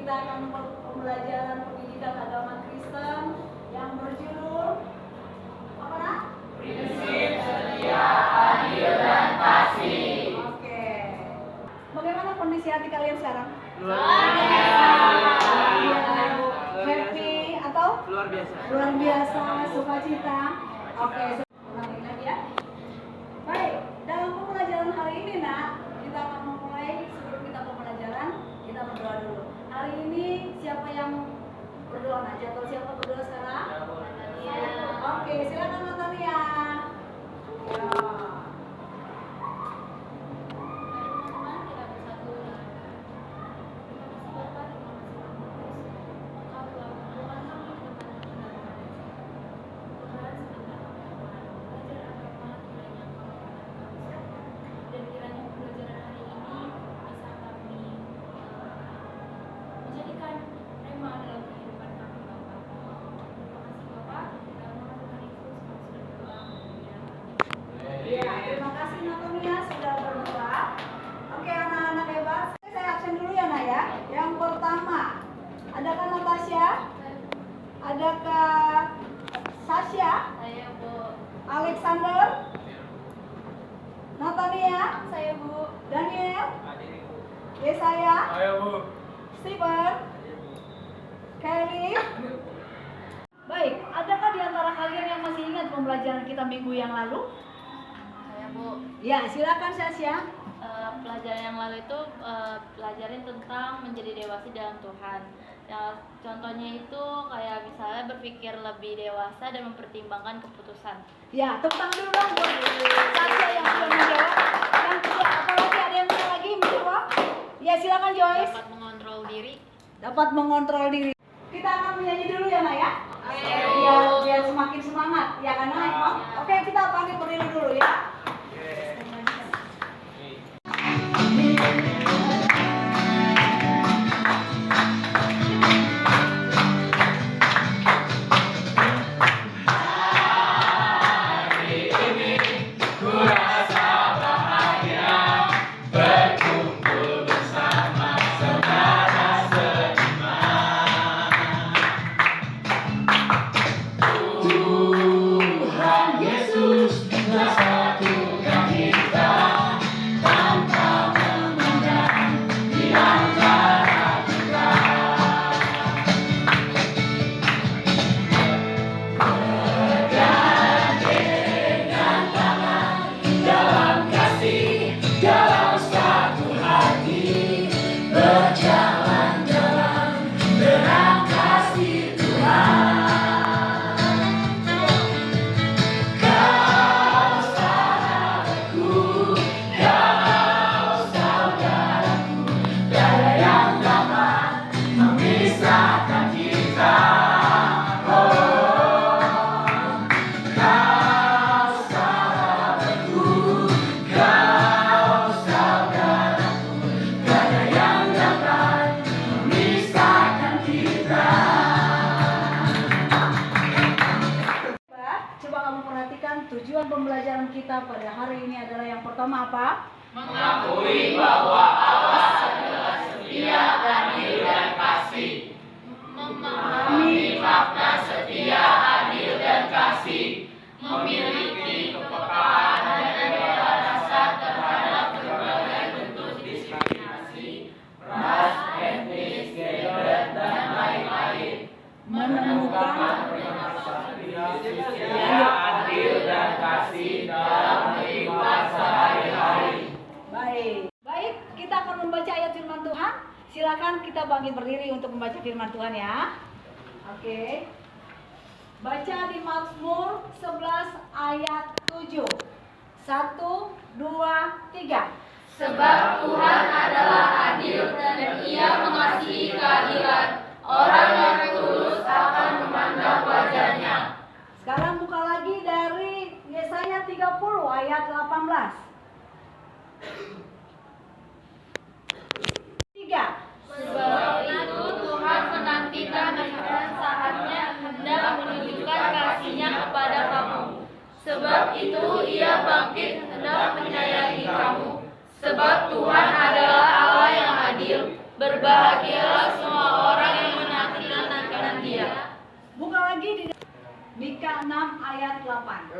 kita akan pembelajaran pendidikan agama Kristen yang berjudul apa nak? Prinsip setia, adil, dan kasih. Oke. Bagaimana kondisi hati kalian sekarang? Luar biasa. Happy atau? Luar biasa. Luar biasa, sukacita. Oke, ulangi lagi ya. Baik, dalam pembelajaran hari ini nak, kita akan memulai. Sebelum kita pembelajaran, kita berdoa dulu. Hari ini siapa yang berdoa nak? Jadwal siapa berdoa sekarang? Oke, silakan Natalia. Ya. Ya, terima kasih Natalia sudah berdoa. Oke, anak-anak hebat. Saya absen dulu ya, Nak ya. Yang pertama, adakah Natasha? Adakah Sasha? Saya Bu. Alexander? Natalia? Saya Bu. Daniel? Yesaya? Ayo Bu. Stephen? Kelly? Baik, adakah di antara kalian yang masih ingat pembelajaran kita minggu yang lalu? Saya Bu. Ya, silakan Sasha. Pelajaran yang lalu itu pelajarin tentang menjadi dewasa dalam Tuhan. Ya, contohnya itu kayak misalnya berpikir lebih dewasa dan mempertimbangkan keputusan. Ya, tepuk tangan dulu dong buat Sasha yang sudah menjawab. Yang kedua, apalagi ada yang mau lagi menjawab? Ya, silakan Joyce. Dapat mengontrol diri. Dapat mengontrol diri. Kita akan menyanyi dulu ya, Nak ya. Biar semakin semangat. Ya kan, Nak? Oke, kita panggil berdiri dulu ya. Coba kamu perhatikan tujuan pembelajaran kita pada hari ini adalah yang pertama apa? Mengakui bahwa Allah adalah setia, adil, dan kasih. Memahami makna setia, adil, dan kasih. Memiliki kepekaan dan bela rasa terhadap berbagai bentuk diskriminasi, ras, etnis, gender, dan lain-lain. Menemukan setia, adil, dan kasih dalam kehidupan sehari-hari. Baik, kita akan membaca ayat firman Tuhan. Silakan kita bangkit berdiri untuk membaca firman Tuhan ya. Oke. Baca di Mazmur 11 ayat 7. 1, 2, 3. Sebab Tuhan adalah adil dan Ia mengasihi keadilan. Orang yang tulus akan memandang wajahnya. Sekarang buka lagi dari Yesaya 30 ayat 18. 3. Sebab itu Tuhan menantikan dan saatnya hendak menunjukkan kasih-Nya kepada kamu. Sebab itu Ia bangkit hendak menyayangi kamu. Sebab Tuhan adalah Allah yang adil. Berbahagialah semua 6 ayat 8.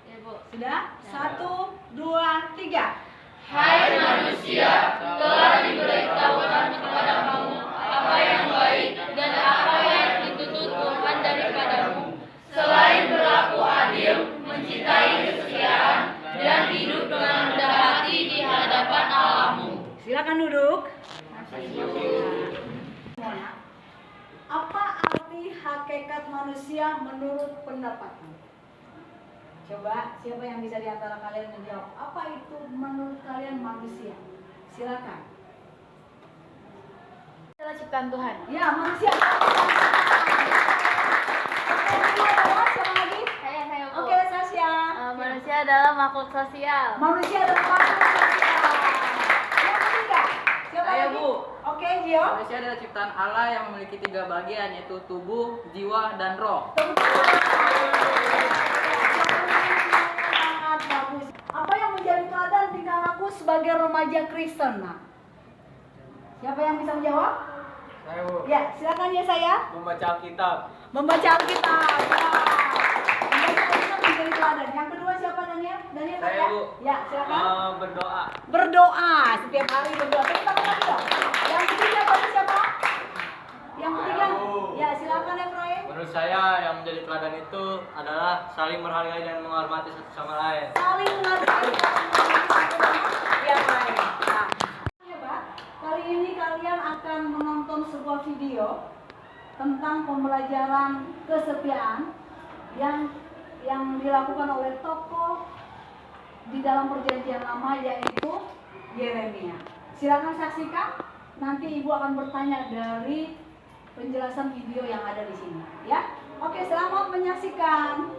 Ya, Bu. Sudah? 1, 2, 3. Hai manusia, telah diberitahukan kepada kamu apa yang baik dan apa yang dituntut Tuhan daripadamu, selain berlaku adil, mencintai kesetiaan, dan hidup dengan rendah hati di hadapan Allahmu. Silakan duduk. Apa arti hakikat manusia menurut pendapatmu? Coba, siapa yang bisa di antara kalian menjawab? Apa itu menurut kalian manusia? Silakan. Adalah ciptaan Tuhan. Ya, manusia. Siapa lagi? Saya Bu. Oke, Sasya. Manusia adalah makhluk sosial. Manusia adalah makhluk sosial. Yang ketiga, siapa Saya, lagi? Bu. Oke, Gio. Manusia adalah ciptaan Allah yang memiliki 3 bagian, yaitu tubuh, jiwa, dan roh. Sangat bagus. Apa yang menjadi teladan tingkah laku sebagai remaja Kristen? Nah, siapa yang bisa menjawab? Saya, Bu. Ya, silakan ya saya. Membaca Alkitab. Membaca Alkitab. Ya. Membaca Alkitab menjadi teladan. Yang kedua siapa Daniel? Daniel Saya, ya? Bu. Ya, silakan. Berdoa. Berdoa setiap hari berdoa. Tepuk tangan lagi dong. Yang ketiga tadi siapa? Yang ketiga? Saya, Bu. Ya, silakan Efraim. Menurut saya yang menjadi teladan itu adalah saling menghargai dan menghormati satu sama lain. Saling menghargai. Ya, baik. Nah, hebat. Kali ini kalian akan menonton sebuah video tentang pembelajaran kesetiaan yang dilakukan oleh tokoh di dalam perjanjian lama, yaitu Yeremia. Silakan saksikan. Nanti ibu akan bertanya dari penjelasan video yang ada di sini, ya. Oke, selamat menyaksikan.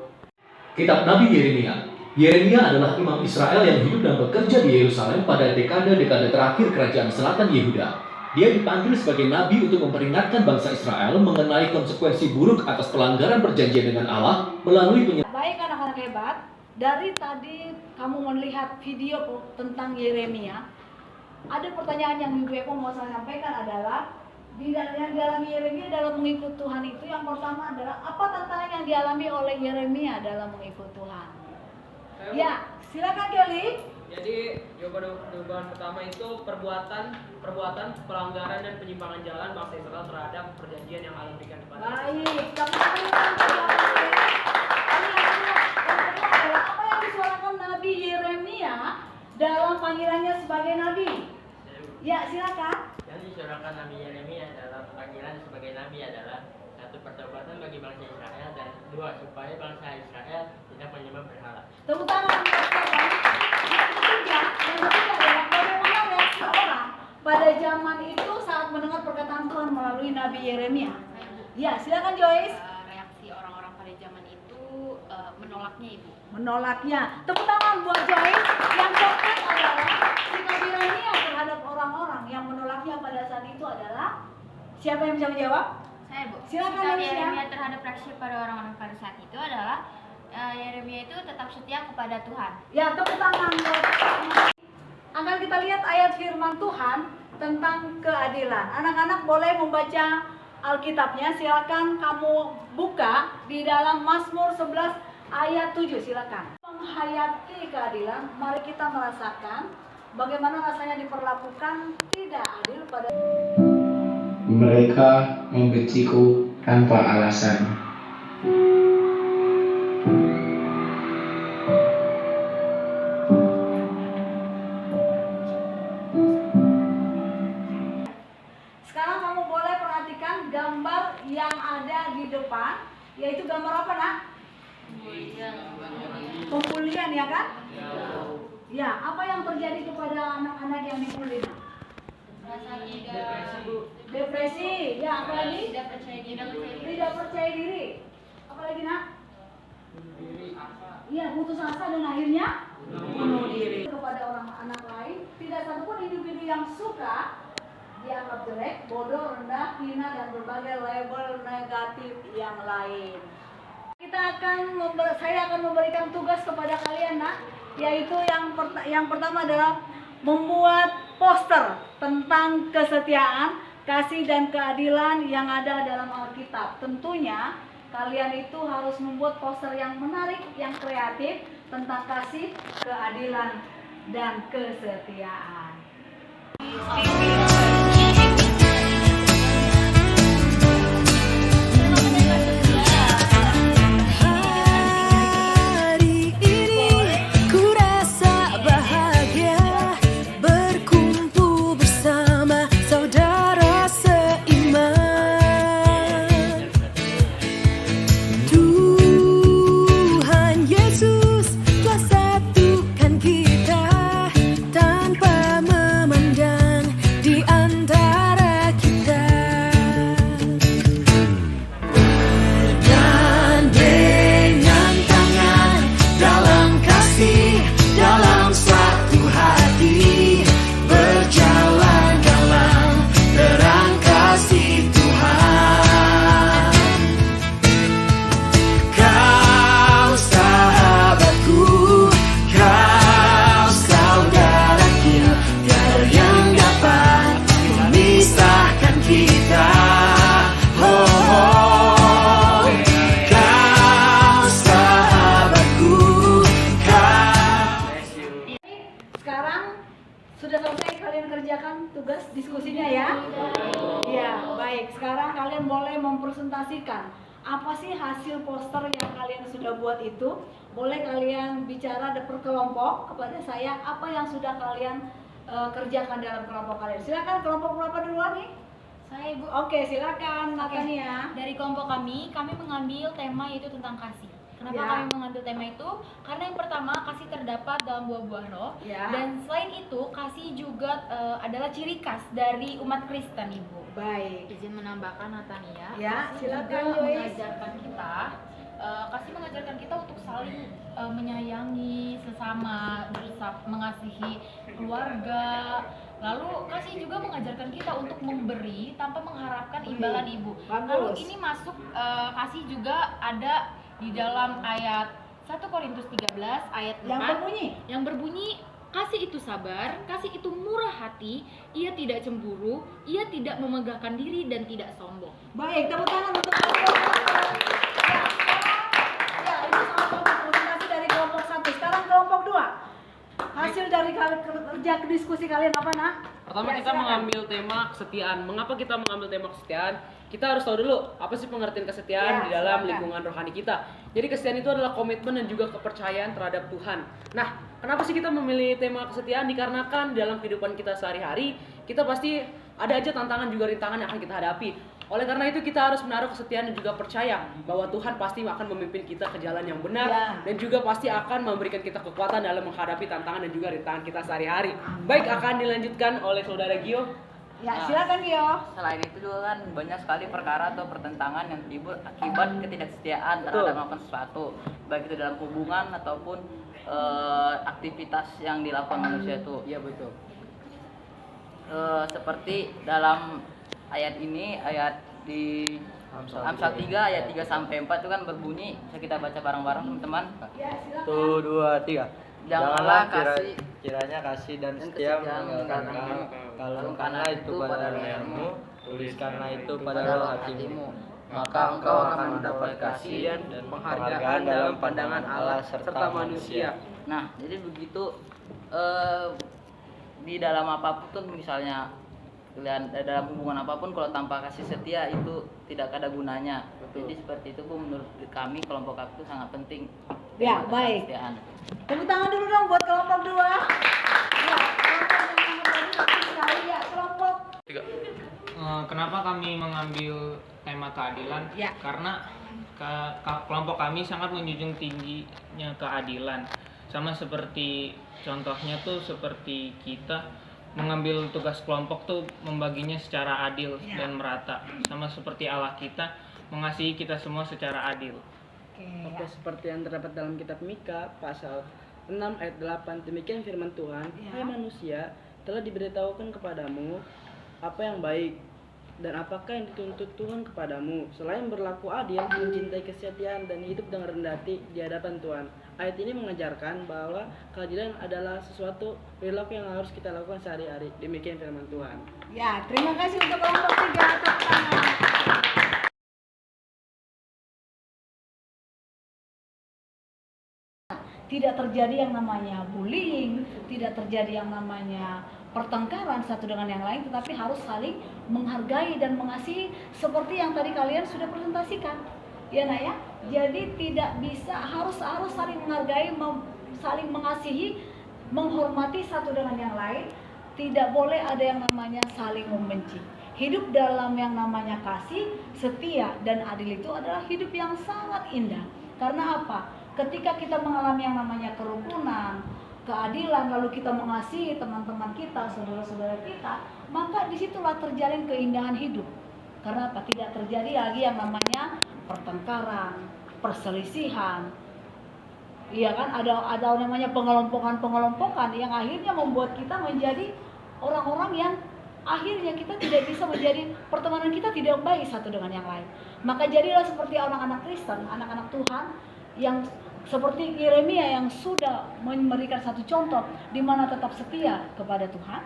Kitab Nabi Yeremia. Yeremia adalah imam Israel yang hidup dan bekerja di Yerusalem pada dekade-dekade terakhir kerajaan selatan Yehuda. Dia dipanggil sebagai nabi untuk memperingatkan bangsa Israel mengenai konsekuensi buruk atas pelanggaran perjanjian dengan Allah melalui Baik anak-anak hebat, dari tadi kamu melihat video tentang Yeremia. Ada pertanyaan yang Ibu Eko mau saya sampaikan adalah yang dialami Yeremia dalam mengikut Tuhan itu, yang pertama adalah apa tantangan yang dialami oleh Yeremia dalam mengikut Tuhan? Ya, silakan Kelly. Jadi jawaban pertama itu perbuatan pelanggaran dan penyimpangan jalan bangsa Israel terhadap perjanjian yang Allah berikan kepada mereka. Baik, kamu berikan jawaban. Yang kedua adalah apa yang disuarakan Nabi Yeremia dalam panggilannya sebagai nabi? Ya, silakan. Yang disuarakan Nabi Yeremia dalam panggilan sebagai nabi adalah 1. Pertobatan bagi bangsa Israel, dan 2. Supaya bangsa Israel tidak menyembah berhala. Tepuk tangan untuk Tuhan. Yang ketiga adalah bagaimana reaksi orang pada zaman itu saat mendengar perkataan Tuhan melalui Nabi Yeremia. Ya, silakan Joyce. Reaksi orang-orang pada zaman itu menolaknya, Ibu. Menolaknya. Tepuk tangan buat Joyce. Yang keempat adalah sikap Yeremia terhadap orang-orang yang menolaknya pada saat itu adalah, siapa yang bisa menjawab? Saya, Bu. Silakan, Sikap Alicia. Yeremia terhadap reaksi pada orang-orang pada saat itu adalah Yeremia itu tetap setia kepada Tuhan. Ya, tepuk tangan buat. Akan kita lihat ayat firman Tuhan tentang keadilan. Anak-anak boleh membaca Alkitabnya. Silakan kamu buka di dalam Mazmur 11 ayat 7. Silakan. Menghayati keadilan, mari kita merasakan bagaimana rasanya diperlakukan tidak adil pada. Mereka membenciku tanpa alasan. Sekarang kamu boleh perhatikan gambar yang ada di depan, yaitu gambar apa, Nak? Pembulian, ya kan? Ya, apa yang terjadi kepada anak-anak yang dibully? Depresi, ya, apa lagi? Tidak percaya diri. Apa lagi, Nak? Iya, putus asa dan akhirnya bunuh diri. Kepada orang anak lain, tidak satupun individu yang suka dianggap jelek, bodoh, rendah, hina, dan berbagai label negatif yang lain. Saya akan memberikan tugas kepada kalian, Nak, yaitu yang pertama adalah membuat poster tentang kesetiaan, kasih, dan keadilan yang ada dalam Alkitab. Tentunya kalian itu harus membuat poster yang menarik, yang kreatif tentang kasih, keadilan, dan kesetiaan. Hari ini ku rasa bahagia berkumpul bersama saudara seiman. Tuhan Yesus telah satukan kita tanpa memandang di antara kita. Dan dengan tangan dalam kasih, dalam satu hati, berjalan dalam terang kasih Tuhan. Kau sahabatku, kau saudaraku, tiada yang dapat memisahkan kita. Oh, oh. Kau sahabatku, kau. Sekarang sudah selesai kalian kerjakan tugas diskusinya ya? Ya, baik. Sekarang kalian boleh mempresentasikan apa sih hasil poster yang kalian sudah buat itu. Boleh kalian bicara per kelompok kepada saya apa yang sudah kalian kerjakan dalam kelompok kalian. Silakan kelompok berapa duluan nih? Saya Ibu. Oke, silakan Natania. Dari kelompok kami mengambil tema yaitu tentang kasih. Kenapa Ya. kami mengambil tema itu? Karena yang pertama, kasih terdapat dalam buah-buah roh. Ya. Dan selain itu, kasih juga adalah ciri khas dari umat Kristen, Ibu. Baik. Izin menambahkan Natania. Ya, kasih silakan, juga Joyce. mengajarkan kita kasih mengajarkan kita untuk saling menyayangi sesama, mengasihi keluarga. Lalu kasih juga mengajarkan kita untuk memberi tanpa mengharapkan imbalan, Ibu. Bagus. Lalu ini masuk kasih juga ada di dalam ayat 1 Korintus 13 ayat 4 Yang berbunyi kasih itu sabar, kasih itu murah hati, ia tidak cemburu, ia tidak memegahkan diri dan tidak sombong. baik, tepuk tangan untuk kelompok satu. Ya, itu sangat bagus presentasi dari kelompok satu. Sekarang kelompok 2. Hasil dari kerja diskusi kalian apa, Nak? Pertama Ya, kita silakan. mengambil tema kesetiaan. Mengapa kita mengambil tema kesetiaan? Kita harus tahu dulu apa sih pengertian kesetiaan Ya, di dalam silakan. lingkungan rohani kita. Jadi kesetiaan itu adalah komitmen dan juga kepercayaan terhadap Tuhan. Nah, kenapa sih kita memilih tema kesetiaan? Dikarenakan dalam kehidupan kita sehari-hari kita pasti ada aja tantangan juga rintangan yang akan kita hadapi. Oleh karena itu kita harus menaruh kesetiaan dan juga percaya bahwa Tuhan pasti akan memimpin kita ke jalan yang benar Ya. dan juga pasti akan memberikan kita kekuatan dalam menghadapi tantangan dan juga rintangan kita sehari-hari. Baik, akan dilanjutkan oleh saudara Gio. Ya, silakan Gio. Selain itu juga kan banyak sekali perkara atau pertentangan yang timbul akibat ketidaksetiaan terhadap melakukan sesuatu, baik itu dalam hubungan ataupun aktivitas yang dilakukan manusia itu. Iya betul. Seperti dalam ayat ini, ayat di Amsal 3 ayat 3 sampai 4 itu kan berbunyi, bisa kita baca bareng-bareng teman-teman. Ya, silakan. 1, 2, 3. Janganlah kasih kiranya kasih dan dan setia kesetiaan meninggalkan meninggalkan kalau karena itu pada lehermu, tuliskanlah itu pada roh hatimu, maka engkau akan mendapat kasih dan penghargaan dalam pandangan Allah serta manusia. Nah, jadi begitu di dalam apapun, misalnya kalian dalam hubungan apapun, kalau tanpa kasih setia itu tidak ada gunanya. Jadi seperti itu Bu, menurut kami kelompok kami itu sangat penting. Ya, Tentang baik. kesetiaan. Tepuk tangan dulu dong buat kelompok 2. Ya, kelompok yang sangat bagus sekali ya, kelompok. Kenapa kami mengambil tema keadilan? Ya. Karena kelompok kami sangat menjunjung tingginya keadilan. Sama seperti contohnya tuh seperti kita mengambil tugas kelompok tuh membaginya secara adil Ya. dan merata. Sama seperti Allah kita mengasihi kita semua secara adil. Oke, ya. Seperti yang terdapat dalam kitab Mika pasal 6 ayat 8, demikian firman Tuhan, Ya. hai manusia, telah diberitahukan kepadamu apa yang baik dan apakah yang dituntut Tuhan kepadamu, selain berlaku adil, mencintai kesetiaan dan hidup dengan rendah hati di hadapan Tuhan. Ayat ini mengajarkan bahwa keadilan adalah sesuatu perilaku yang harus kita lakukan sehari-hari. Demikian firman Tuhan. Ya, terima kasih untuk kelompok 3. Tepuk tangan. tidak terjadi yang namanya bullying, tidak terjadi yang namanya pertengkaran satu dengan yang lain, tetapi harus saling menghargai dan mengasihi seperti yang tadi kalian sudah presentasikan. Ya nak ya. Jadi tidak bisa, harus saling menghargai, saling mengasihi, menghormati satu dengan yang lain. Tidak boleh ada yang namanya saling membenci. Hidup dalam yang namanya kasih, setia, dan adil itu adalah hidup yang sangat indah. Karena apa? Ketika kita mengalami yang namanya kerukunan, keadilan, lalu kita mengasihi teman-teman kita, saudara-saudara kita, maka disitulah terjalin keindahan hidup. Karena apa? Tidak terjadi lagi yang namanya pertengkaran, perselisihan. Iya kan? Ada namanya pengelompokan yang akhirnya membuat kita menjadi orang-orang yang akhirnya kita tidak bisa menjadi, pertemanan kita tidak baik satu dengan yang lain. Maka jadilah seperti anak-anak Kristen, anak-anak Tuhan yang seperti Yeremia yang sudah memberikan satu contoh di mana tetap setia kepada Tuhan.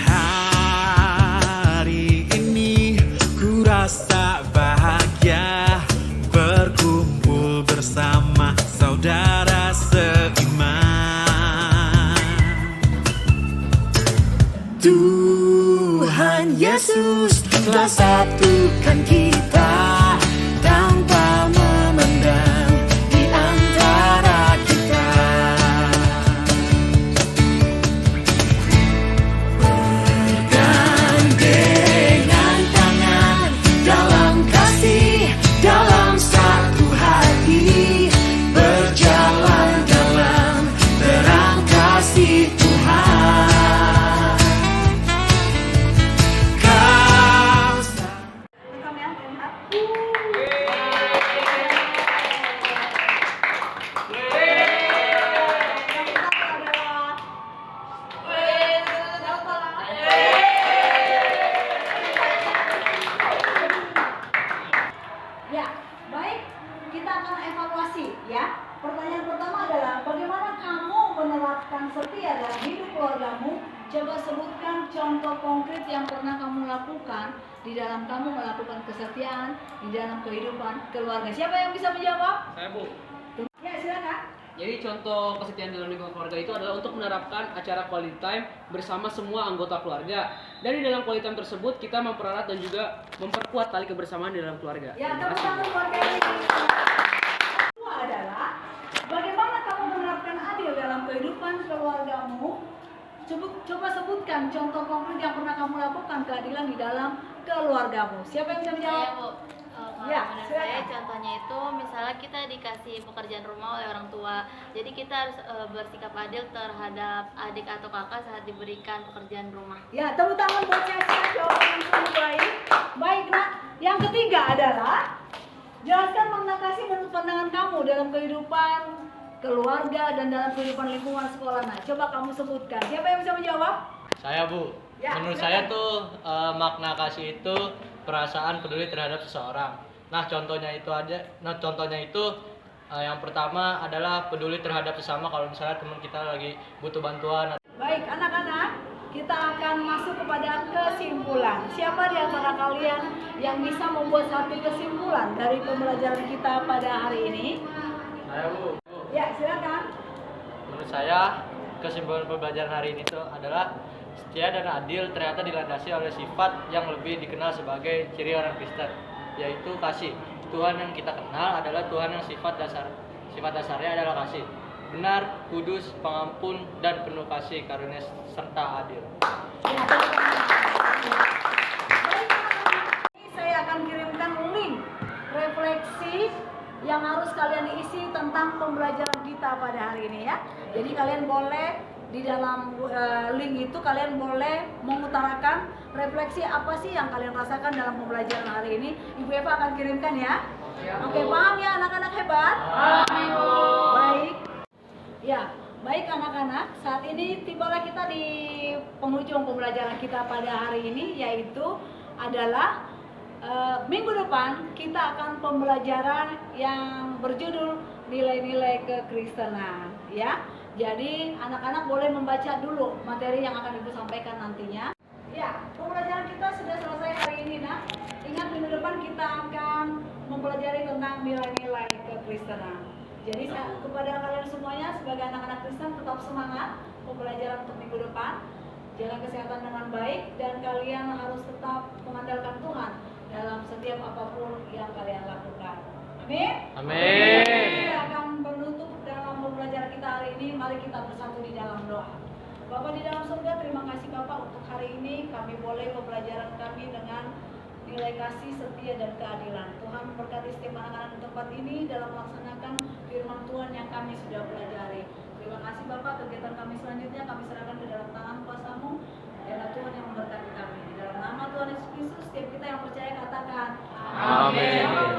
Hari ini ku rasa bahagia berkumpul bersama saudara seiman. Tuhan Yesus telah satukan kita tanpa memandang di antara kita. Bergandengan tangan dalam kasih, dalam satu hati, berjalan dalam terang kasih Tuhan. Ya, baik, kita akan evaluasi ya. Pertanyaan pertama adalah bagaimana kamu menerapkan setia dalam hidup keluargamu? Coba sebutkan contoh konkret yang pernah kamu lakukan di dalam kamu melakukan kesetiaan di dalam kehidupan keluarga. Siapa yang bisa menjawab? Saya, Bu. Ya, silakan. Jadi contoh kesetiaan dalam lingkungan keluarga itu adalah untuk menerapkan acara quality time bersama semua anggota keluarga. Dan di dalam quality time tersebut kita mempererat dan juga memperkuat tali kebersamaan di dalam keluarga. Ya, tepuk tangan buat kalian. Kedua adalah bagaimana kamu menerapkan adil dalam kehidupan keluargamu? Coba sebutkan contoh konkret yang pernah kamu lakukan keadilan di dalam keluargamu. Siapa yang bisa menjawab? Saya, Bu. Kalau Ya, menurut silakan. saya contohnya itu misalnya kita dikasih pekerjaan rumah oleh orang tua, jadi kita harus bersikap adil terhadap adik atau kakak saat diberikan pekerjaan rumah. Ya, tepuk tangan buat Caca, jawaban yang sungguh baik. Baik, nak. Yang ketiga adalah jelaskan makna kasih menurut pandangan kamu dalam kehidupan keluarga dan dalam kehidupan lingkungan sekolah. Nah, coba kamu sebutkan. Siapa yang bisa menjawab? Saya, Bu. Ya, Menurut silakan. saya tuh makna kasih itu perasaan peduli terhadap seseorang. Nah, contohnya itu yang pertama adalah peduli terhadap sesama kalau misalnya teman kita lagi butuh bantuan. Baik, anak-anak, kita akan masuk kepada kesimpulan. Siapa di antara kalian yang bisa membuat satu kesimpulan dari pembelajaran kita pada hari ini? Saya, Bu. Ya, silakan. Menurut saya kesimpulan pembelajaran hari ini tuh adalah setia dan adil ternyata dilandasi oleh sifat yang lebih dikenal sebagai ciri orang Kristen, yaitu kasih. Tuhan yang kita kenal adalah Tuhan yang sifat dasarnya adalah kasih. Benar, kudus, pengampun, dan penuh kasih karunia serta adil. Ya, saya akan kirimkan link refleksi yang harus kalian isi tentang pembelajaran kita pada hari ini ya. Jadi kalian boleh di dalam link itu kalian boleh mengutarakan refleksi apa sih yang kalian rasakan dalam pembelajaran hari ini. Ibu Eva akan kirimkan ya. Oke, paham ya anak-anak hebat? Baik. Ya, baik anak-anak. Saat ini tibalah kita di penghujung pembelajaran kita pada hari ini, yaitu adalah minggu depan kita akan pembelajaran yang berjudul nilai-nilai kekristenan ya. Jadi anak-anak boleh membaca dulu materi yang akan Ibu sampaikan nantinya. Ya, pembelajaran kita sudah selesai hari ini, nak. Ingat minggu depan kita akan mempelajari tentang nilai-nilai kekristenan. Jadi kepada kalian semuanya sebagai anak-anak Kristen tetap semangat pembelajaran untuk minggu depan. Jaga kesehatan dengan baik dan kalian harus tetap mengandalkan Tuhan dalam setiap apapun yang kalian lakukan. Amin. Amin. Kita akan menutup dalam pembelajaran kita hari ini. Mari kita bersatu di dalam doa. Bapa di dalam surga, terima kasih Bapak untuk hari ini kami boleh pembelajaran kami dengan nilai kasih, setia, dan keadilan. Tuhan memberkati setiap anak-anak di tempat ini dalam melaksanakan firman Tuhan yang kami sudah pelajari. Terima kasih Bapak, kegiatan kami selanjutnya kami serahkan ke dalam tangan kuasa-Mu. Biarlah Tuhan yang memberkati kami. Di dalam nama Tuhan Yesus Kristus, setiap kita yang percaya katakan Amin.